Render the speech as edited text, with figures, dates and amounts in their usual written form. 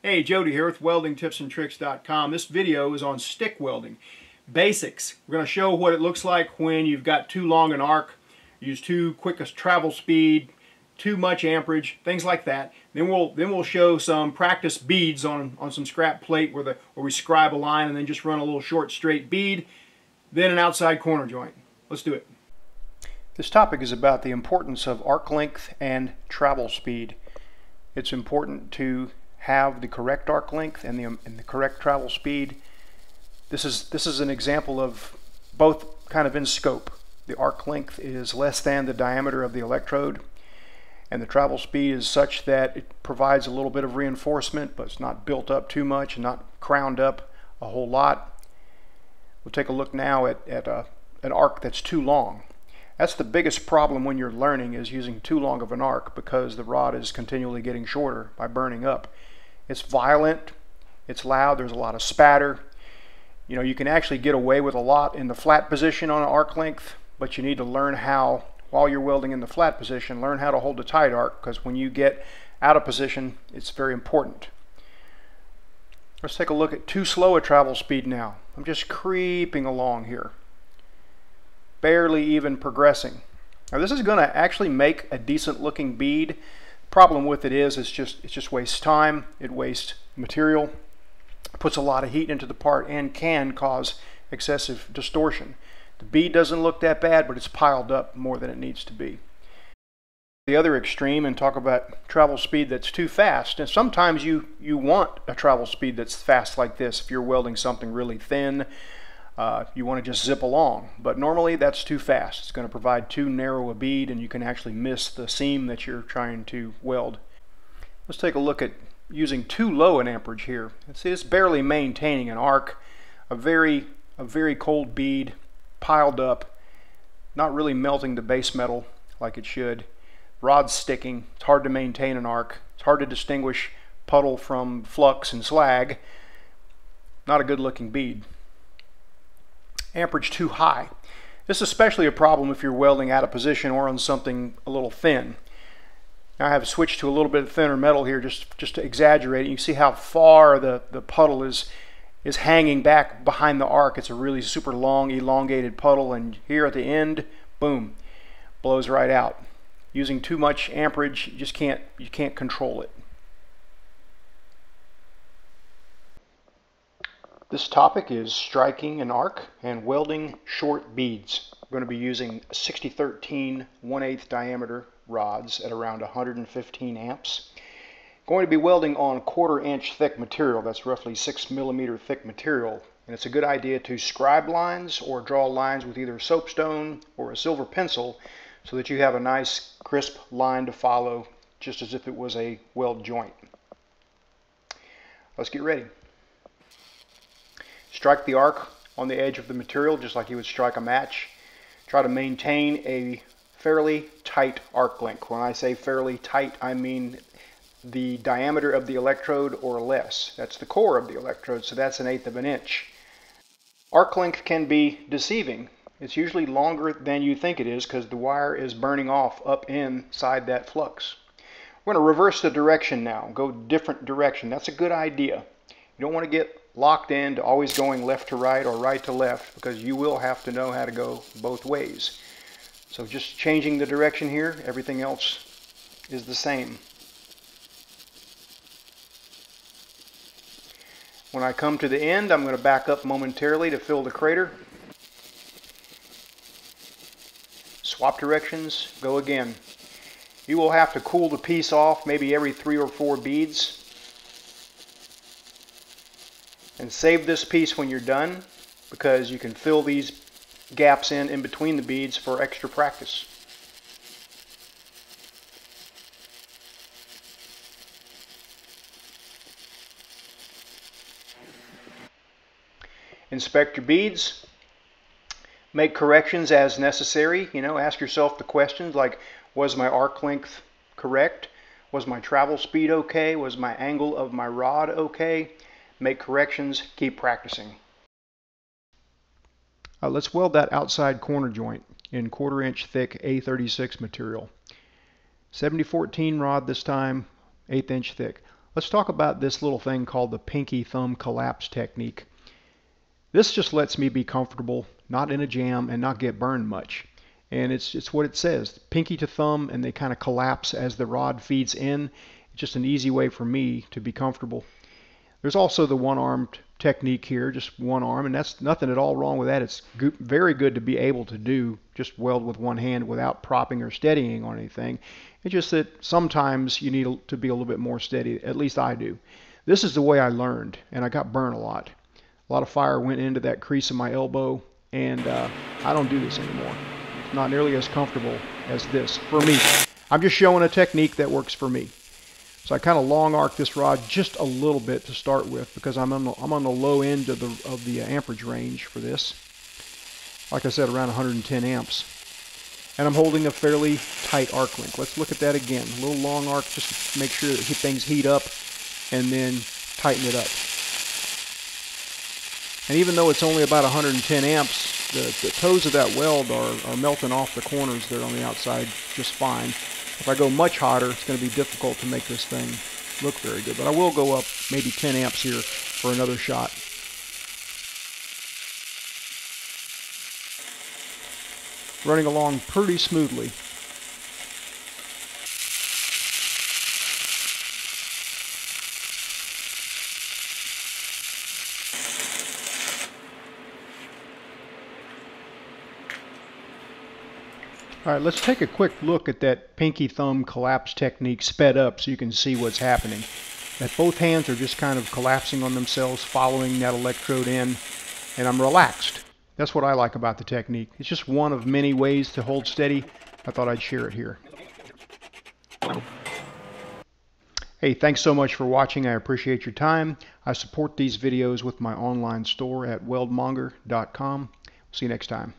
Hey, Jody here with weldingtipsandtricks.com. This video is on stick welding. Basics. We're going to show what it looks like when you've got too long an arc, use too quick a travel speed, too much amperage, things like that. Then we'll show some practice beads on some scrap plate where we scribe a line and then just run a little short straight bead. Then an outside corner joint. Let's do it. This topic is about the importance of arc length and travel speed. It's important to have the correct arc length and the correct travel speed. This is an example of both kind of in scope. The arc length is less than the diameter of the electrode, and the travel speed is such that it provides a little bit of reinforcement, but it's not built up too much and not crowned up a whole lot. We'll take a look now at an arc that's too long. That's the biggest problem when you're learning, is using too long of an arc, because the rod is continually getting shorter by burning up. It's violent, it's loud, there's a lot of spatter. You know, you can actually get away with a lot in the flat position on an arc length, but you need to learn how, while you're welding in the flat position, learn how to hold a tight arc, because when you get out of position, it's very important. Let's take a look at too slow a travel speed now. I'm just creeping along here, barely even progressing. Now this is going to actually make a decent looking bead. Problem with it is it just wastes time, it wastes material, puts a lot of heat into the part, and can cause excessive distortion. The bead doesn't look that bad, but it's piled up more than it needs to be. The other extreme, and talk about travel speed that's too fast. And sometimes you want a travel speed that's fast like this. If you're welding something really thin, you want to just zip along, but normally that's too fast. It's going to provide too narrow a bead, and you can actually miss the seam that you're trying to weld. Let's take a look at using too low an amperage here. See, it's barely maintaining an arc, a very cold bead piled up, not really melting the base metal like it should. Rod's sticking. It's hard to maintain an arc. It's hard to distinguish puddle from flux and slag. Not a good looking bead. Amperage too high. This is especially a problem if you're welding out of position or on something a little thin. Now I have switched to a little bit thinner metal here just to exaggerate it. You see how far the puddle is hanging back behind the arc. It's a really super long elongated puddle, and here at the end, boom, blows right out. Using too much amperage, you can't control it. This topic is striking an arc and welding short beads. We're going to be using 6013 1/8 diameter rods at around 115 amps. Going to be welding on 1/4 inch thick material. That's roughly 6 millimeter thick material. And it's a good idea to scribe lines or draw lines with either soapstone or a silver pencil, so that you have a nice crisp line to follow, just as if it was a weld joint. Let's get ready. Strike the arc on the edge of the material just like you would strike a match. Try to maintain a fairly tight arc length. When I say fairly tight, I mean the diameter of the electrode or less. That's the core of the electrode, so that's 1/8 of an inch. Arc length can be deceiving. It's usually longer than you think it is because the wire is burning off up inside that flux. We're going to reverse the direction now, go different direction. That's a good idea. You don't want to get locked in to always going left to right or right to left, because you will have to know how to go both ways. So just changing the direction here, everything else is the same. When I come to the end, I'm going to back up momentarily to fill the crater. Swap directions, go again. You will have to cool the piece off maybe every 3 or 4 beads. And save this piece when you're done, because you can fill these gaps in between the beads for extra practice. Inspect your beads. Make corrections as necessary. You know, ask yourself the questions like, was my arc length correct? Was my travel speed okay? Was my angle of my rod okay? Make corrections, keep practicing. Let's weld that outside corner joint in 1/4 inch thick A36 material. 7014 rod this time, 1/8 inch thick. Let's talk about this little thing called the pinky thumb collapse technique. This just lets me be comfortable, not in a jam, and not get burned much. And it's what it says, pinky to thumb, and they kind of collapse as the rod feeds in. It's just an easy way for me to be comfortable. There's also the one-armed technique here, just one arm, and that's nothing at all wrong with that. It's very good to be able to do, just weld with one hand without propping or steadying on anything. It's just that sometimes you need to be a little bit more steady, at least I do. This is the way I learned, and I got burned a lot. A lot of fire went into that crease of my elbow, and I don't do this anymore. It's not nearly as comfortable as this for me. I'm just showing a technique that works for me. So I kind of long arc this rod just a little bit to start with because I'm on the low end of the amperage range for this. Like I said, around 110 amps. And I'm holding a fairly tight arc length. Let's look at that again. A little long arc just to make sure that things heat up and then tighten it up. And even though it's only about 110 amps, the toes of that weld are melting off the corners there on the outside just fine. If I go much hotter, it's going to be difficult to make this thing look very good. But I will go up maybe 10 amps here for another shot. Running along pretty smoothly. All right, let's take a quick look at that pinky thumb collapse technique sped up so you can see what's happening. That both hands are just kind of collapsing on themselves, following that electrode in, and I'm relaxed. That's what I like about the technique. It's just one of many ways to hold steady. I thought I'd share it here. Hey, thanks so much for watching. I appreciate your time. I support these videos with my online store at weldmonger.com. See you next time.